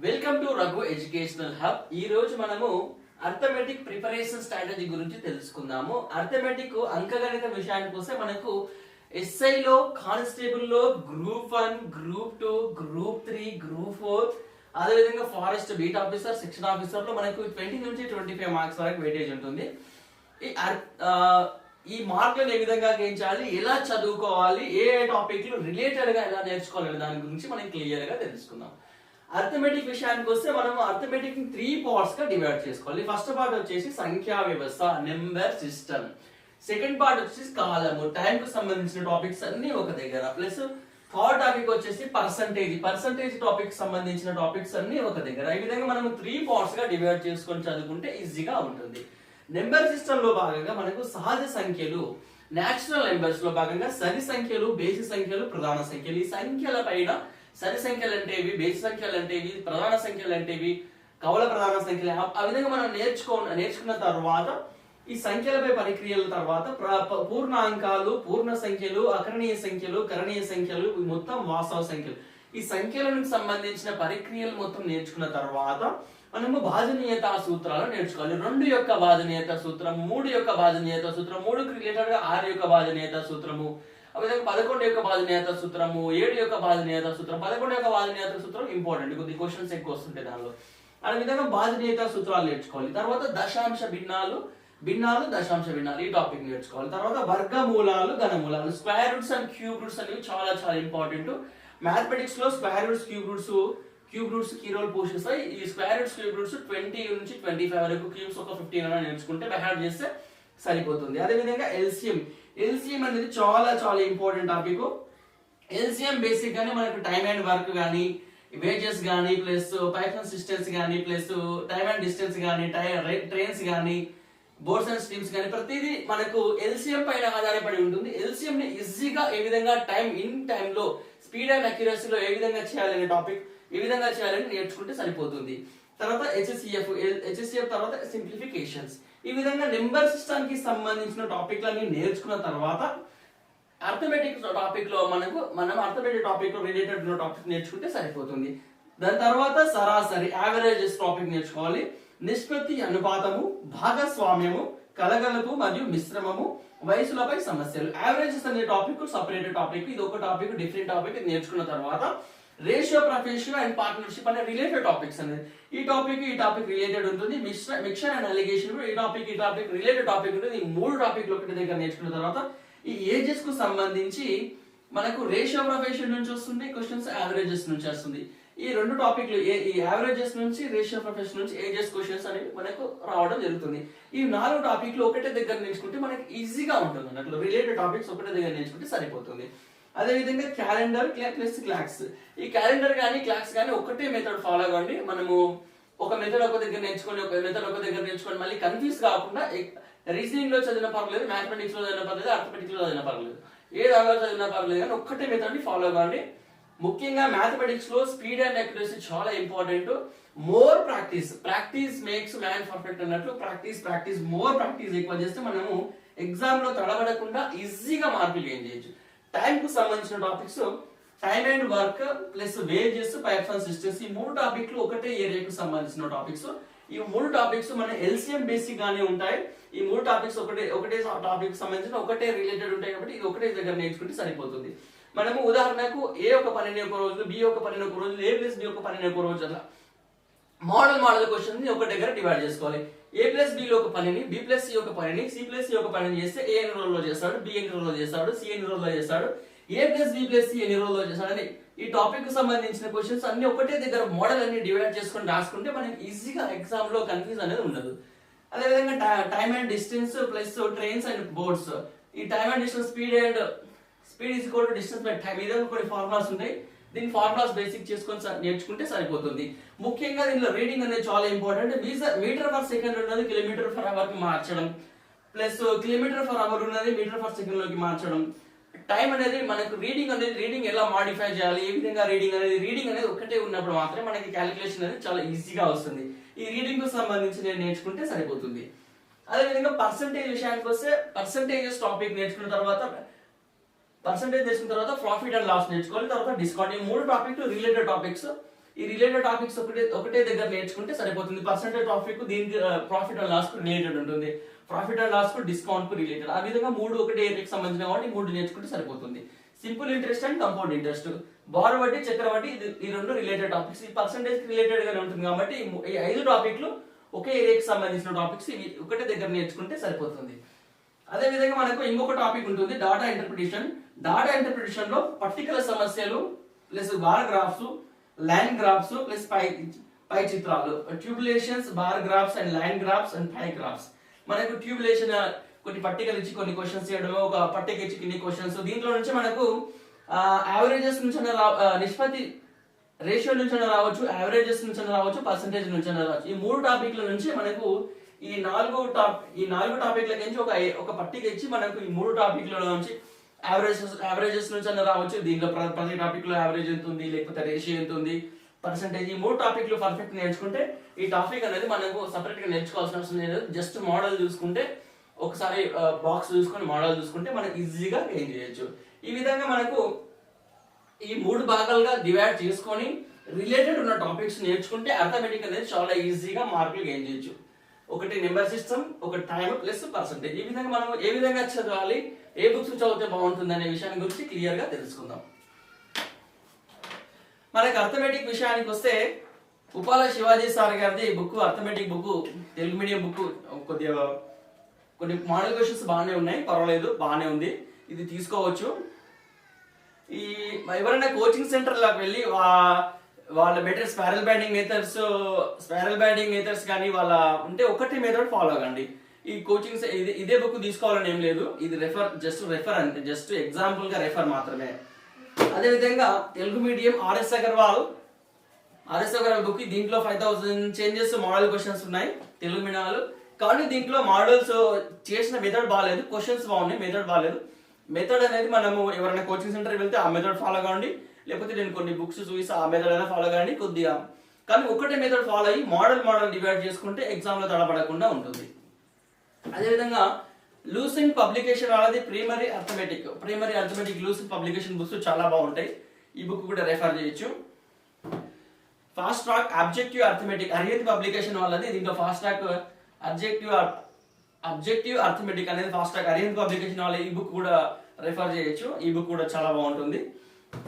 Welcome to Raghu educational hub. ఈ రోజు మనము అర్థమెటిక్ ప్రిపరేషన్ స్ట్రాటజీ గురించి తెలుసుకుందాము. అర్థమెటిక్ అంకగణిత విషయానికి వస్తే మనకు ఎస్ఐ లో, కానిస్టేబుల్ లో, గ్రూప్ 1, గ్రూప్ 2, గ్రూప్ 3, గ్రూప్ 4, అదేవిధంగా forest beat officer, section officer లో మనకు 20 నుంచి 25 మార్క్స్ వరకు వెయిటేజ్ ఉంటుంది. ఈ మార్కులను ఏ విధంగా గెయించాలి, ఎలా చదువుకోవాలి, ఏ టాపిక్ లు రిలేటెడ్ గా ఎలా నేర్చుకోవాలి దాని గురించి మనం క్లియర్ గా తెలుసుకుందాం. అర్థమెటిక్ విషయానికి వస్తే మనం అర్థమెటిక్ ని 3 పార్ట్స్ గా డివైడ్ చేసుకోవాలి. ఫస్ట్ పార్ట్ వచ్చేసి సంఖ్యా వ్యవస్థ, నెంబర్ సిస్టమ్. సెకండ్ పార్ట్ వచ్చేసి కాలము, టైం కు సంబంధించిన టాపిక్స్ అన్ని ఒక దగ్గర. ప్లస్ థర్డ్ టాపిక్ వచ్చేసి పర్సంటేజ్ టాపిక్ సంబంధించిన టాపిక్స్ అన్ని ఒక దగ్గర. ఈ విధంగా మనం 3 పార్ట్స్ గా డివైడ్ చేసుకొని చదువుకుంటే ఈజీగా ఉంటుంది. నెంబర్ సిస్టమ్ లో భాగంగా మనకు సహజ సంఖ్యలు, నేచురల్ నెంబర్స్ లో భాగంగా సరి సంఖ్యలు, బేసి సంఖ్యలు, ప్రధాన సంఖ్యలు. ఈ సంఖ్యల పైన సరి సంఖ్యలు అంటే ఇవి, బేసి సంఖ్యలు అంటే ఇవి, ప్రధాన సంఖ్యలు అంటే ఇవి, కవల ప్రధాన సంఖ్యలు. ఆ విధంగా మనం నేర్చుకున్న తర్వాత ఈ సంఖ్యలపై పరిక్రియల తర్వాత పూర్ణాంకాలు, పూర్ణ సంఖ్యలు, అకరణీయ సంఖ్యలు, కరణీయ సంఖ్యలు, మొత్తం వాస్తవ సంఖ్యలు. ఈ సంఖ్యలకు సంబంధించిన పరిక్రియలు మొత్తం నేర్చుకున్న తర్వాత మనము భాజనీయత సూత్రాలు నేర్చుకోవాలి. 2 యొక్క భాజనీయత సూత్రం, 3 యొక్క భాజనీయత సూత్రం, 3కి రిలేటెడ్ గా 6 యొక్క భాజనీయత సూత్రము, ఆ విధంగా 11 యొక్క భాజనీయత సూత్రము, 7 యొక్క భాజనీయత సూత్రం. 11 యొక్క భాజనీయత సూత్రం ఇంపార్టెంట్, కొద్ది క్వశ్చన్స్ ఎక్కువ వస్తుంటాయి దానిలో. అదే విధంగా భాజనీయత సూత్రాలు నేర్చుకోవాలి. తర్వాత దశాంశ భిన్నాలు, దశాంశ భిన్నాలు, ఈ టాపిక్ నేర్చుకోవాలి. తర్వాత వర్గమూలాలు, ఘనమూలాలు, square roots and cube roots అనేవి చాలా చాలా ఇంపార్టెంట్. మ్యాథమెటిక్స్ లో square roots, cube roots key role పోషిస్తాయి. ఈ స్క్వేర్ రూట్స్, క్యూబ్ రూట్స్ 20 నుంచి 25 వరకు, క్యూబ్స్ ఒక 15 అలా నేర్చుకుంటే బైహార్ట్ చేస్తే సరిపోతుంది. అదే విధంగా ఎల్సిఎం అనేది చాలా చాలా ఇంపార్టెంట్ టాపిక్. ఎల్సిఎం బేసిక్ గానే మనకు టైమ్ అండ్ వర్క్ గానీ, వేజెస్ గానీ, ప్లస్ పైప్ అండ్ సిస్టెన్స్ గానీ, ప్లస్ టైమ్ అండ్ డిస్టెన్స్ గానీ, ట్రైన్స్ గానీ, బోర్డ్స్ అండ్ స్ట్రీమ్స్ గానీ, ప్రతిదీ మనకు ఎల్సిఎం పైన ఆధారపడి ఉంటుంది. ఎల్సిఎం ని ఈజీగా ఏ విధంగా టైం లో స్పీడ్ అండ్ అక్యురసీలో ఏ విధంగా చేయాలనే టాపిక్, ఏ విధంగా చేయాలని నేర్చుకుంటే సరిపోతుంది. తర్వాత హెచ్ఎస్సిఎఫ్ తర్వాత సింప్లిఫికేషన్స్. ఈ విధంగా నెంబర్ సిస్టమ్ కి సంబంధించిన టాపిక్లన్నీ నేర్చుకున్న తర్వాత అర్థమెటిక్ టాపిక్ లో మనం అర్థమెటిక్ టాపిక్ లో రిలేటెడ్ ఉన్న టాపిక్ నేర్చుకుంటే సరిపోతుంది. దాని తర్వాత సరాసరి యావరేజెస్ టాపిక్ నేర్చుకోవాలి. నిష్పత్తి, అనుపాతము, భాగస్వామ్యము, కలగలుపు మరియు మిశ్రమము, వయసులపై సమస్యలు. యావరేజెస్ అనే టాపిక్ సపరేట్ టాపిక్, ఇది ఒక టాపిక్, డిఫరెంట్ టాపిక్. నేర్చుకున్న తర్వాత రేషియో, ప్రొఫెషన్ అండ్ పార్ట్నర్షిప్ అనే రిలేటెడ్ టాపిక్స్ అనేది ఈ టాపిక్ రిలేటెడ్ ఉంటుంది. మిక్సర్ అండ్ అలిగేషన్ ఈ టాపిక్ రిలేటెడ్ టాపిక్ ఉంటుంది. ఈ 3 టాపిక్లు ఒకటి దగ్గర నేర్చుకున్న తర్వాత ఈ ఏజెస్ కు సంబంధించి మనకు రేషియో, ప్రొఫెషన్ నుంచి వస్తుంది క్వశ్చన్స్, యావరేజెస్ నుంచి వస్తుంది. ఈ 2 టాపిక్లు, ఈ యావరేజెస్ నుంచి, రేషియో, ప్రొఫెషన్ నుంచి ఏజెస్ క్వశ్చన్స్ అనేవి మనకు రావడం జరుగుతుంది. ఈ 4 టాపిక్లు ఒకటే దగ్గర నేర్చుకుంటే మనకి ఈజీగా ఉంటుంది అన్నట్లు. రిలేటెడ్ టాపిక్స్ ఒకటే దగ్గర నేర్చుకుంటే సరిపోతుంది. అదే విధంగా క్యాలెండర్ ప్లస్ క్లాక్స్. ఈ క్యాలెండర్ గానీ క్లాక్స్ గానీ ఒకటే మెథడ్ ఫాలో అవ్వండి. మనము ఒక మెథడ్ ఒక దగ్గర నేర్చుకొని, మళ్ళీ కన్ఫ్యూజ్ కాకుండా రీజనింగ్ లో చదివిన పర్లేదు, మ్యాథమెటిక్స్ లో చదివిన పర్లేదు, అర్థమెటిక్స్ లో చదివిన పర్లేదు, ఏ దానిలో చదివినా పర్లేదు, కానీ ఒక్కటే మెథడ్ ని ఫాలో అవ్వండి. ముఖ్యంగా మ్యాథమెటిక్స్ లో స్పీడ్ అండ్ అక్యురసీ చాలా important. More practice makes man perfect అన్నట్లు. మోర్ ప్రాక్టీస్ ఎక్కువ చేస్తే మనము ఎగ్జామ్ లో తడబడకుండా ఈజీగా మార్కులు గెయిన్ చేయొచ్చు. టైం కు సంబంధించిన topics time and work plus wages, pipes and systems. ఈ 3 టాపిక్లు ఒకటే ఏరియాకు సంబంధించిన టాపిక్స్. ఈ 3 టాపిక్స్ మన ఎల్సిఎం బేసిక్ గానే ఉంటాయి. ఈ 3 టాపిక్స్ ఒకటే టాపిక్ సంబంధించిన ఒకటే రిలేటెడ్ ఉంటాయి కాబట్టి ఇది ఒకటే దగ్గర నేర్చుకుంటే సరిపోతుంది. మనము ఉదాహరణకు ఏ ఒక పనిని ఒక రోజు, బి ఒక పనిని ఒక రోజు, ఏ ప్లస్ బి ఒక పనిని ఒక రోజు, అలా మోడల్ క్వశ్చన్ ని ఒక దగ్గర డివైడ్ చేసుకోవాలి. ఏ ప్లస్ బి లో ఒక పనిని, బి ప్లస్ సి ఒక పనిని, సి ప్లస్ సి ఒక పనిని చేస్తే ఏ ఎన్ని రోజుల్లో చేస్తాడు, బి ఎన్ని రోజుల్లో చేస్తాడు, సి ఎన్ని రోజుల్లో చేస్తాడు, ఏ ప్లస్ బి ప్లస్ సి ఎన్ని రోజుల్లో చేస్తాడు అని ఈ టాపిక్ కు సంబంధించిన క్వశ్చన్స్ అన్ని ఒకటే దగ్గర మోడల్ అన్ని డివైడ్ చేసుకొని రాసుకుంటే మనకి ఈజీగా ఎగ్జామ్ లో కన్ఫ్యూజ్ అనేది ఉండదు. అదేవిధంగా time and distance plus trains and boards. ఈ time and distance, speed is equal to distance by time. ఇదే కొన్ని ఫార్ములాస్ ఉంటాయి. దీని ఫార్ములాస్ బేసిక్ చేసుకొని నేర్చుకుంటే సరిపోతుంది. ముఖ్యంగా దీనిలో రీడింగ్ అనేది చాలా ఇంపార్టెంట్. మీటర్ పర్ సెకండ్ ఉన్నది కిలోమీటర్ పర్ అవర్ కి మార్చడం, ప్లస్ కిలోమీటర్ పర్ అవర్ ఉన్నది మీటర్ పర్ సెకండ్ లోకి మార్చడం. టైం అనేది మనకు రీడింగ్ ఎలా మాడిఫై చేయాలి, ఏ విధంగా రీడింగ్ అనేది ఒకటే ఉన్నప్పుడు మాత్రమే మనకి క్యాలిక్యులేషన్ అనేది చాలా ఈజీగా వస్తుంది. ఈ రీడింగ్ కు సంబంధించి నేర్చుకుంటే సరిపోతుంది. అదేవిధంగా పర్సంటేజ్ విషయానికి వస్తే పర్సంటేజెస్ టాపిక్ నేర్చుకున్న తర్వాత పర్సంటేజ్ నేర్చుకున్న తర్వాత ప్రాఫిట్ అండ్ లాస్ నేర్చుకోవాలి. తర్వాత డిస్కౌంట్. ఈ 3 టాపిక్లు రిలేటెడ్ టాపిక్స్. ఈ రిలేటెడ్ టాపిక్స్ ఒకటే దగ్గర నేర్చుకుంటే సరిపోతుంది. పర్సెంటేజ్ టాపిక్ దీనికి ప్రాఫిట్ అండ్ లాస్ కు రిలేటెడ్ ఉంటుంది, ప్రాఫిట్ అండ్ లాస్ కు డిస్కౌంట్ కు రిలేటెడ్. ఆ విధంగా మూడు ఒకటే ఏరియాకి సంబంధించిన కాబట్టి మూడు నేర్చుకుంటే సరిపోతుంది. Simple interest and compound interest, bar వడ్డీ, చక్ర వడ్డీ, ఈ రెండు రిలేటెడ్ టాపిక్స్. ఈ పర్సెంటేజ్ కి రిలేటెడ్ గానే ఉంటుంది కాబట్టి ఈ 5 టాపిక్లు ఒకే ఏరియాకి సంబంధించిన టాపిక్స్, ఇవి ఒకటే దగ్గర నేర్చుకుంటే సరిపోతుంది. అదే విధంగా మనకు ఇంకొక టాపిక్ ఉంటుంది డాటా ఇంటర్ప్రిటేషన్. డాటా ఇంటర్ప్రిటేషన్ లో పర్టికులర్ సమస్యలు plus bar graphs, line graphs plus pie చిత్రాలు, tabulations, bar graphs and line graphs and pie graphs. మనకు ట్యూబులేషన్ కొన్ని పట్టికలు ఇచ్చి కొన్ని క్వశ్చన్స్ చేయడం, ఒక పట్టిక ఇచ్చి కొన్ని క్వశ్చన్స్, దీంట్లో నుంచి మనకు యావరేజెస్ నుంచి నిష్పత్తి రేషియో నుంచి రావచ్చు, యావరేజెస్ నుంచి రావచ్చు, పర్సంటేజ్ నుంచి రావచ్చు. ఈ 3 టాపిక్ల నుంచి మనకు ఈ నాలుగు టాపిక్ల నుంచి ఒక పట్టిక ఇచ్చి మనకు ఈ 3 టాపిక్ల నుంచి యావరేజెస్ నుంచి రావచ్చు. దీంట్లో ప్రతి టాపిక్ లో యావరేజ్ ఎంత ఉంది, లేకపోతే రేషియో ఎంత ఉంది, పర్సంటేజ్, ఈ 3 టాపిక్లు పర్ఫెక్ట్ నేర్చుకుంటే ఈ టాపిక్ అనేది మనకు సపరేట్ గా నేర్చుకోవాల్సిన అవసరం లేదు. జస్ట్ మోడల్ చూసుకుంటే, ఒకసారి బాక్స్ చూసుకొని మోడల్ చూసుకుంటే మనకు ఈజీగా గెయిన్ చేయొచ్చు. ఈ విధంగా మనకు ఈ 3 భాగాలుగా డివైడ్ చేసుకొని రిలేటెడ్ ఉన్న టాపిక్స్ నేర్చుకుంటే అర్థమెటిక్ అనేది చాలా ఈజీగా మార్కులు గెయిన్ చేయొచ్చు. ఒకటి నెంబర్ సిస్టమ్, ఒక టైం ప్లస్ పర్సంటేజ్. ఈ విధంగా మనం ఏ విధంగా చదవాలి, ఏ బుక్స్ చదివితే బాగుంటుంది అనే విషయాన్ని గురించి క్లియర్ గా తెలుసుకుందాం. మనకి అర్థమెటిక్ విషయానికి వస్తే ఉపాల శివాజీ సార్ గారిది book, arithmetic book, Telugu medium book. కొన్ని మోడల్ క్వశ్చన్స్ బాగానే ఉన్నాయి, పర్వాలేదు, బాగానే ఉంది, ఇది తీసుకోవచ్చు. ఈ ఎవరైనా కోచింగ్ సెంటర్ లకు వెళ్ళి వాళ్ళ బెటర్ స్పైరల్ బైండింగ్ మెథడ్స్ కానీ వాళ్ళ ఉంటే ఒకటి మెథడ్ ఫాలో అవ్వండి. ఈ కోచింగ్ ఇదే బుక్ తీసుకోవాలని ఏం లేదు, ఇది రెఫర్ అంటే జస్ట్ ఎగ్జాంపుల్ గా రెఫర్ మాత్రమే. అదే విధంగా Telugu medium RS Agarwal book, దీంట్లో 5000 చేంజెస్ మోడల్ క్వశ్చన్స్ ఉన్నాయి తెలుగు మీడియం. కానీ దీంట్లో మోడల్స్ చేసిన మెథడ్ బాగాలేదు, క్వశ్చన్స్ బాగున్నాయి, మెథడ్ బాగాలేదు. మెథడ్ అనేది మనము ఎవరైనా కోచింగ్ సెంటర్ వెళ్తే ఆ మెథడ్ ఫాలో కావండి, లేకపోతే నేను కొన్ని బుక్స్ చూసి ఆ మెథడ్ అయినా ఫాలో కావండి కొద్దిగా. కానీ ఒకటే మెథడ్ ఫాలో అయ్యి మోడల్ డివైడ్ చేసుకుంటే ఎగ్జామ్ లో తడపడకుండా ఉంటుంది. అదేవిధంగా లూసెంట్ పబ్లికేషన్ వాళ్ళది primary arithmetic Lucent publication books చాలా బాగుంటాయి, ఈ బుక్ కూడా రెఫర్ చేయొచ్చు. Fast track objective arithmetic Arihant publication వాళ్ళది, దీంట్లో ఫాస్ట్ ట్రాక్ అబ్జెక్టివ్ అర్థమెటిక్ అనేది ఫాస్ట్ ట్రాక్ అరిహంత్ పబ్లికేషన్ వాళ్ళ, ఈ బుక్ కూడా రెఫర్ చేయొచ్చు, ఈ బుక్ కూడా చాలా బాగుంటుంది.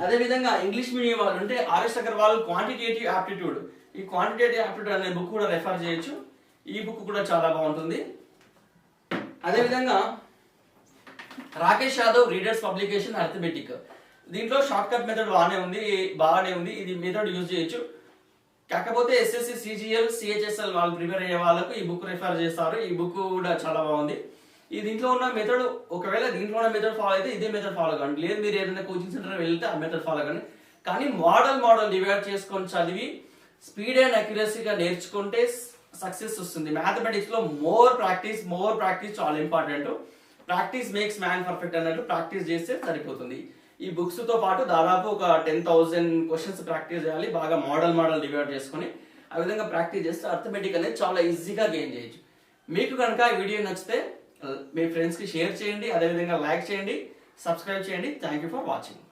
అదే విధంగా ఇంగ్లీష్ మీడియం వాళ్ళు ఉంటే ఆర్ఎస్ అగర్వాల్ క్వాంటిటేటివ్ ఆప్టిట్యూడ్, ఈ క్వాంటిటేటివ్ ఆప్టిట్యూడ్ అనే బుక్ కూడా రెఫర్ చేయొచ్చు, ఈ బుక్ కూడా చాలా బాగుంటుంది. అదే విధంగా Rakesh Yadav readers publication arithmetic, దీంట్లో షార్ట్ కట్ మెథడ్ బాగానే ఉంది, ఇది మెథడ్ యూజ్ చేయొచ్చు. కాకపోతే ఎస్ఎస్సి, సిజిఎల్, సిహెచ్ఎస్ఎల్ వాళ్ళు ప్రిపేర్ అయ్యే వాళ్ళకు ఈ బుక్ రెఫర్ చేస్తారు, ఈ బుక్ కూడా చాలా బాగుంది. ఈ దీంట్లో ఉన్న మెథడ్, ఒకవేళ దీంట్లో ఉన్న మెథడ్ ఫాలో అయితే ఇదే మెథడ్ ఫాలో కండి, లేదు మీరు ఏదైనా కోచింగ్ సెంటర్ వెళ్తే ఆ మెథడ్ ఫాలో కండి. కానీ మోడల్ డివైడ్ చేసుకొని చదివి స్పీడ్ అండ్ అక్యురసీగా నేర్చుకుంటే సక్సెస్ వస్తుంది. మ్యాథమెటిక్స్ లో మోర్ ప్రాక్టీస్ చాలా important. Practice makes man perfect అన్నట్టు ప్రాక్టీస్ చేస్తే సరిపోతుంది. ఈ బుక్స్ తో పాటు దాదాపు ఒక 10,000 క్వశ్చన్స్ ప్రాక్టీస్ చేయాలి, బాగా మోడల్ డివైడ్ చేసుకుని ఆ విధంగా ప్రాక్టీస్ చేస్తే అర్థమెటిక్ అనేది చాలా ఈజీగా గెయిన్ చేయొచ్చు. మీకు కనుక ఈ వీడియో నచ్చితే మీ ఫ్రెండ్స్ కి షేర్ చేయండి, అదేవిధంగా లైక్ చేయండి, సబ్స్క్రైబ్ చేయండి. Thank you for watching.